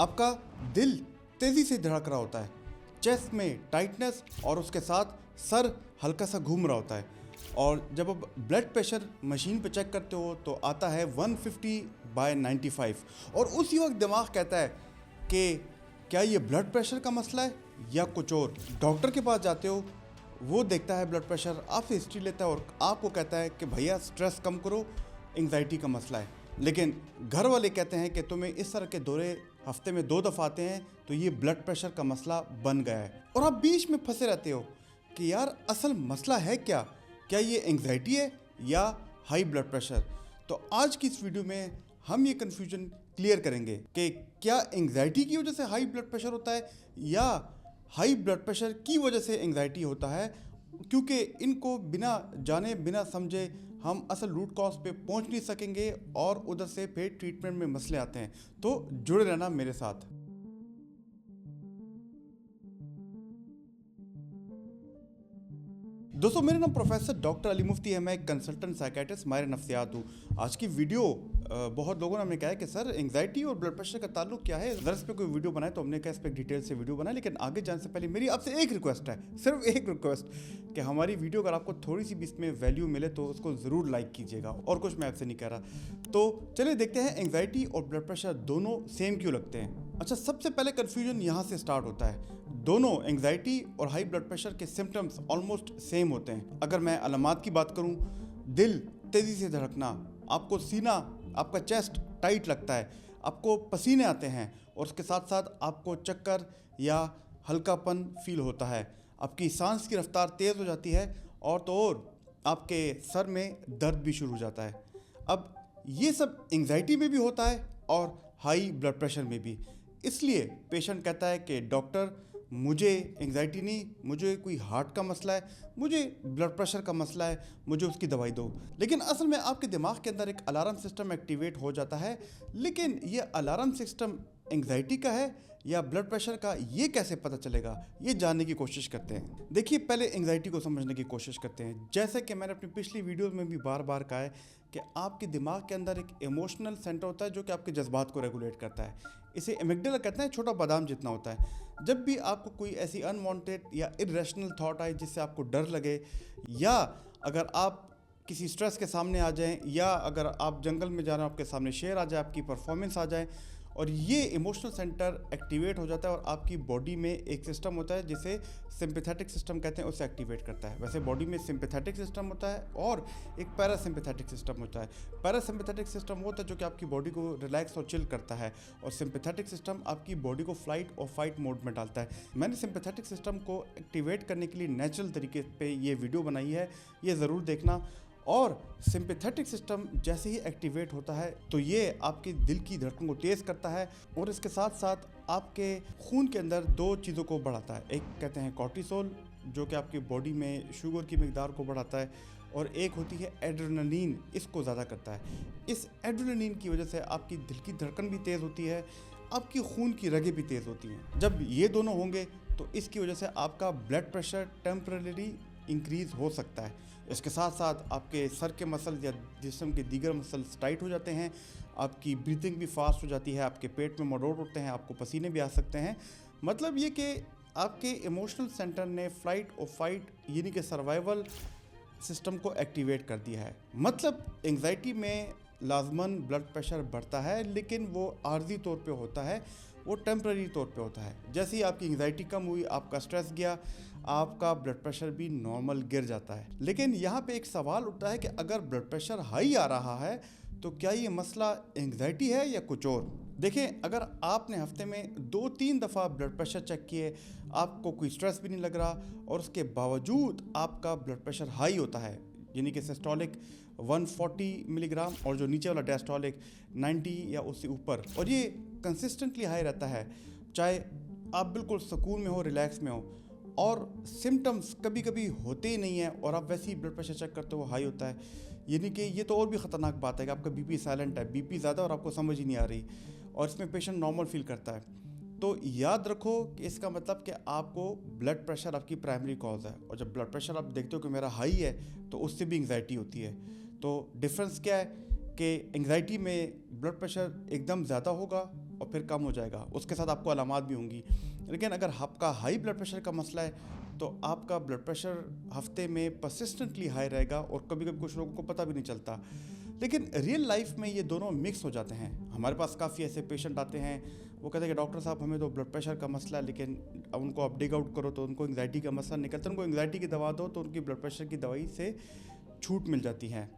आपका दिल तेज़ी से धड़क रहा होता है, चेस्ट में टाइटनेस और उसके साथ सर हल्का सा घूम रहा होता है। और जब आप ब्लड प्रेशर मशीन पे चेक करते हो तो आता है 150/95 और उसी वक्त दिमाग कहता है कि क्या ये ब्लड प्रेशर का मसला है या कुछ और। डॉक्टर के पास जाते हो, वो देखता है ब्लड प्रेशर, आपसे हिस्ट्री लेता है और आपको कहता है कि भैया स्ट्रेस कम करो, एंग्जाइटी का मसला है। लेकिन घर वाले कहते हैं कि तुम्हें इस तरह के दौरे हफ्ते में 2 दफ़ा आते हैं तो ये ब्लड प्रेशर का मसला बन गया है। और आप बीच में फंसे रहते हो कि यार असल मसला है क्या ये एंग्जाइटी है या हाई ब्लड प्रेशर। तो आज की इस वीडियो में हम ये कन्फ्यूजन क्लियर करेंगे कि क्या एंग्जाइटी की वजह से हाई ब्लड प्रेशर होता है या हाई ब्लड प्रेशर की वजह से एंग्जाइटी होता है, क्योंकि इनको बिना जाने बिना समझे हम असल रूट कॉज पे पहुंच नहीं सकेंगे और उधर से फिर ट्रीटमेंट में मसले आते हैं। तो जुड़े रहना मेरे साथ। दोस्तों, मेरा नाम प्रोफेसर डॉक्टर अली मुफ्ती है। मैं एक कंसल्टेंट साइकेट्रिस्ट माहिर नफ्सियात हूँ। आज की वीडियो बहुत लोगों ने हमें कहा है कि सर एंग्जाइटी और ब्लड प्रेशर का ताल्लुक क्या है, ज़रा इस पे कोई वीडियो बनाए। तो हमने कहा इस पर डिटेल से वीडियो बनाए। लेकिन आगे जाने से पहले मेरी आपसे एक रिक्वेस्ट है, सिर्फ एक रिक्वेस्ट, कि हमारी वीडियो अगर आपको थोड़ी सी भी इसमें वैल्यू मिले तो उसको ज़रूर लाइक कीजिएगा। और कुछ मैं आपसे नहीं कह रहा। तो चलिए देखते हैं एंग्जाइटी और ब्लड प्रेशर दोनों सेम क्यों लगते हैं। अच्छा, सबसे पहले कन्फ्यूजन यहाँ से स्टार्ट होता है। दोनों एंग्जाइटी और हाई ब्लड प्रेशर के सिम्टम्स ऑलमोस्ट सेम होते हैं। अगर मैं अलामात की बात करूं, दिल तेज़ी से धड़कना, आपको सीना, आपका चेस्ट टाइट लगता है, आपको पसीने आते हैं और उसके साथ साथ आपको चक्कर या हल्कापन फील होता है, आपकी सांस की रफ्तार तेज़ हो जाती है और तो और आपके सर में दर्द भी शुरू हो जाता है। अब ये सब एंग्जाइटी में भी होता है और हाई ब्लड प्रेशर में भी। इसलिए पेशेंट कहता है कि डॉक्टर मुझे एंग्जाइटी नहीं, मुझे कोई हार्ट का मसला है, मुझे ब्लड प्रेशर का मसला है, मुझे उसकी दवाई दो। लेकिन असल में आपके दिमाग के अंदर एक अलार्म सिस्टम एक्टिवेट हो जाता है। लेकिन ये अलार्म सिस्टम एंग्जाइटी का है या ब्लड प्रेशर का, ये कैसे पता चलेगा, ये जानने की कोशिश करते हैं। देखिए, पहले एंग्जाइटी को समझने की कोशिश करते हैं। जैसे कि मैंने अपनी पिछली वीडियोस में भी बार बार कहा है कि आपके दिमाग के अंदर एक इमोशनल सेंटर होता है जो कि आपके जज्बात को रेगुलेट करता है। इसे एमिगडाला कहते हैं, छोटा बादाम जितना होता है। जब भी आपको कोई ऐसी अनवांटेड या इरेशनल थॉट आए जिससे आपको डर लगे, या अगर आप किसी स्ट्रेस के सामने आ जाएं, या अगर आप जंगल में जा रहे हो आपके सामने शेर आ जाए, आपकी परफॉर्मेंस आ जाए और ये इमोशनल सेंटर एक्टिवेट हो जाता है और आपकी बॉडी में एक सिस्टम होता है जिसे सिंपैथेटिक सिस्टम कहते हैं, उसे एक्टिवेट करता है। वैसे बॉडी में सिंपैथेटिक सिस्टम होता है और एक पैरासिम्पैथेटिक सिस्टम होता है। पैरासिम्पैथेटिक सिस्टम होता है जो कि आपकी बॉडी को रिलैक्स और चिल करता है, और सिंपैथेटिक सिस्टम आपकी बॉडी को फ्लाइट और फाइट मोड में डालता है। मैंने सिंपैथेटिक सिस्टम को एक्टिवेट करने के लिए नेचुरल तरीके पे ये वीडियो बनाई है, ये ज़रूर देखना। और सिंपैथेटिक सिस्टम जैसे ही एक्टिवेट होता है तो ये आपके दिल की धड़कन को तेज़ करता है और इसके साथ साथ आपके खून के अंदर 2 चीज़ों को बढ़ाता है। एक कहते हैं कॉर्टिसोल, जो कि आपकी बॉडी में शुगर की मिकदार को बढ़ाता है, और एक होती है एड्रेनलिन, इसको ज़्यादा करता है। इस एड्रेनलिन की वजह से आपकी दिल की धड़कन भी तेज़ होती है, आपकी खून की रगें भी तेज़ होती हैं। जब ये दोनों होंगे तो इसकी वजह से आपका ब्लड प्रेशर टेम्परेरी इंक्रीज़ हो सकता है। इसके साथ साथ आपके सर के मसल या जिस्म के दीगर मसल्स टाइट हो जाते हैं, आपकी ब्रीथिंग भी फास्ट हो जाती है, आपके पेट में मरोड़ उठते हैं, आपको पसीने भी आ सकते हैं। मतलब ये कि आपके इमोशनल सेंटर ने फ्लाइट और फाइट यानी कि सर्वाइवल सिस्टम को एक्टिवेट कर दिया है। मतलब एंग्जाइटी में लाजमन ब्लड प्रेशर बढ़ता है, लेकिन वो आर्जी तौर पे होता है, वो टेम्परेरी तौर पे होता है। जैसे ही आपकी एंग्जाइटी कम हुई, आपका स्ट्रेस गया, आपका ब्लड प्रेशर भी नॉर्मल गिर जाता है। लेकिन यहाँ पे एक सवाल उठता है कि अगर ब्लड प्रेशर हाई आ रहा है तो क्या ये मसला एंग्जाइटी है या कुछ और। देखें, अगर आपने हफ्ते में 2-3 दफ़ा ब्लड प्रेशर चेक किए, आपको कोई स्ट्रेस भी नहीं लग रहा और उसके बावजूद आपका ब्लड प्रेशर हाई होता है, यानी कि सिस्टोलिक 140 मिलीग्राम और जो नीचे वाला डायस्टोलिक 90 या उससे ऊपर, और ये कंसिस्टेंटली हाई रहता है, चाहे आप बिल्कुल सुकून में हो, रिलैक्स में हो, और सिम्टम्स कभी कभी होते ही नहीं है और आप वैसे ही ब्लड प्रेशर चेक करते हो हाई होता है, यानी कि ये तो और भी ख़तरनाक बात है कि आपका बीपी साइलेंट है, बीपी ज़्यादा और आपको समझ ही नहीं आ रही, और इसमें पेशेंट नॉर्मल फील करता है। तो याद रखो कि इसका मतलब कि आपको ब्लड प्रेशर आपकी प्राइमरी कॉज है, और जब ब्लड प्रेशर आप देखते हो कि मेरा हाई है तो उससे भी एंग्जाइटी होती है। तो डिफरेंस क्या है कि एंग्जाइटी में ब्लड प्रेशर एकदम ज़्यादा होगा और फिर कम हो जाएगा, उसके साथ आपको अलामात भी होंगी। लेकिन अगर आपका हाई ब्लड प्रेशर का मसला है तो आपका ब्लड प्रेशर हफ्ते में परसिस्टेंटली हाई रहेगा और कभी कभी कुछ लोगों को पता भी नहीं चलता। लेकिन रियल लाइफ में ये दोनों मिक्स हो जाते हैं। हमारे पास काफ़ी ऐसे पेशेंट आते हैं, वो कहते हैं कि डॉक्टर साहब हमें तो ब्लड प्रेशर का मसला है, लेकिन अब उनको आप डिग आउट करो तो उनको एंग्जाइटी का मसला निकलता है। उनको एंग्जाइटी की दवा दो तो उनकी ब्लड प्रेशर की दवाई से छूट मिल जाती है।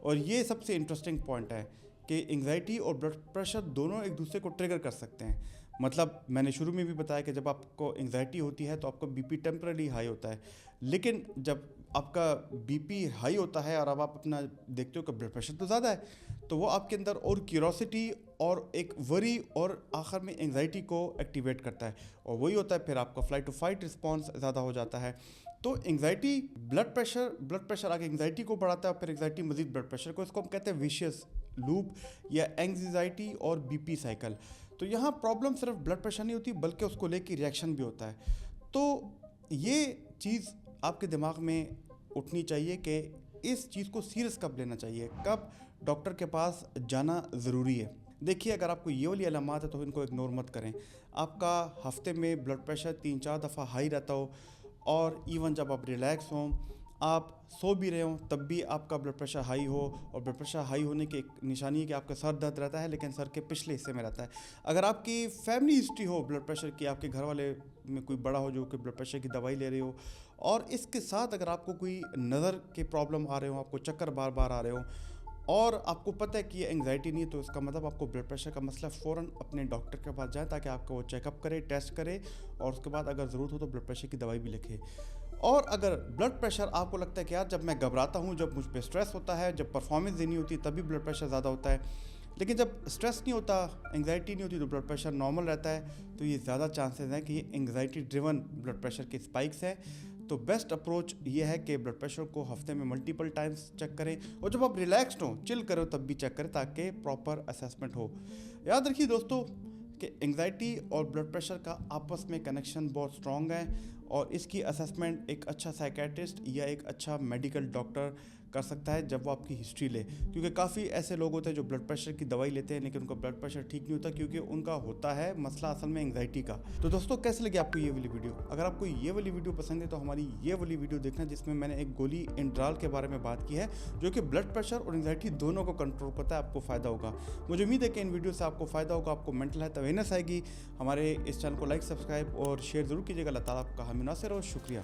और ये सबसे इंटरेस्टिंग पॉइंट है कि एंग्जाइटी और ब्लड प्रेशर दोनों एक दूसरे को ट्रिगर कर सकते हैं। मतलब मैंने शुरू में भी बताया कि जब आपको एंग्जाइटी होती है तो आपका बीपी टेम्पररी हाई होता है, लेकिन जब आपका बीपी हाई होता है और अब आप अपना देखते हो कि ब्लड प्रेशर तो ज़्यादा है, तो वो आपके अंदर और क्यूरोसिटी और एक वरी और आखिर में एंग्जाइटी को एक्टिवेट करता है, और वही होता है फिर आपका फ्लाइट टू फाइट रिस्पॉन्स ज़्यादा हो जाता है। तो एंग्जाइटी ब्लड प्रेशर आगे एंग्जाइटी को बढ़ाता है और फिर एंग्जाइटी मजीद ब्लड प्रेशर को, इसको हम कहते हैं विशियस लूप या एंग्जाइटी और बीपी साइकिल। तो यहाँ प्रॉब्लम सिर्फ ब्लड प्रेशर नहीं होती बल्कि उसको लेकर रिएक्शन भी होता है। तो ये चीज़ आपके दिमाग में उठनी चाहिए कि इस चीज़ को सीरियस कब लेना चाहिए, कब डॉक्टर के पास जाना ज़रूरी है। देखिए, अगर आपको ये वाली अलामात है तो इनको इग्नोर मत करें। आपका हफ्ते में ब्लड प्रेशर 3-4 दफ़ा हाई रहता हो और इवन जब आप रिलैक्स हों, आप सो भी रहे हो तब भी आपका ब्लड प्रेशर हाई हो, और ब्लड प्रेशर हाई होने की एक निशानी है कि आपका सर दर्द रहता है लेकिन सर के पिछले हिस्से में रहता है। अगर आपकी फैमिली हिस्ट्री हो ब्लड प्रेशर की, आपके घर वाले में कोई बड़ा हो जो कि ब्लड प्रेशर की दवाई ले रहे हो, और इसके साथ अगर आपको कोई नज़र के प्रॉब्लम आ रहे हो, आपको चक्कर बार बार आ रहे हो और आपको पता है कि ये एंग्जाइटी नहीं है, तो इसका मतलब आपको ब्लड प्रेशर का मसला, फ़ौरन अपने डॉक्टर के पास जाएं ताकि आपका वो चेकअप करे, टेस्ट करे और उसके बाद अगर ज़रूरत हो तो ब्लड प्रेशर की दवाई भी लिखे। और अगर ब्लड प्रेशर आपको लगता है कि यार जब मैं घबराता हूँ, जब मुझ पर स्ट्रेस होता है, जब परफॉर्मेंस देनी होती है तभी ब्लड प्रेशर ज़्यादा होता है, लेकिन जब स्ट्रेस नहीं होता, एंग्जाइटी नहीं होती तो ब्लड प्रेशर नॉर्मल रहता है, तो ये ज़्यादा चांसेस हैं कि ये एंग्जाइटी ड्रिवन ब्लड प्रेशर के स्पाइक्स हैं। तो बेस्ट अप्रोच ये है कि ब्लड प्रेशर को हफ्ते में मल्टीपल टाइम्स चेक करें, और जब आप रिलैक्स्ड हो, चिल करो तब भी चेक करें ताकि प्रॉपर असेसमेंट हो। याद रखिए दोस्तों कि एंग्जाइटी और ब्लड प्रेशर का आपस में कनेक्शन बहुत स्ट्रॉन्ग है, और इसकी असेसमेंट एक अच्छा साइकेट्रिस्ट या एक अच्छा मेडिकल डॉक्टर कर सकता है जब वो आपकी हिस्ट्री ले। क्योंकि काफ़ी ऐसे लोग होते हैं जो ब्लड प्रेशर की दवाई लेते हैं लेकिन उनका ब्लड प्रेशर ठीक नहीं होता, क्योंकि उनका होता है मसला असल में एंग्जाइटी का। तो दोस्तों, कैसे लगी आपको ये वाली वीडियो? अगर आपको ये वाली वीडियो पसंद है तो हमारी ये वाली वीडियो देखना, जिसमें मैंने एक गोली इंड्राल के बारे में बात की है जो कि ब्लड प्रेशर और एंग्जाइटी दोनों को कंट्रोल करता है। आपको फ़ायदा होगा। मुझे उम्मीद है कि इन वीडियो से आपको फ़ायदा होगा, आपको मेंटल हेल्थ अवेयरनेस आएगी। हमारे इस चैनल को लाइक, सब्सक्राइब और शेयर ज़रूर कीजिएगा। अल्लाह ताला आपका हामी नासिर और शुक्रिया।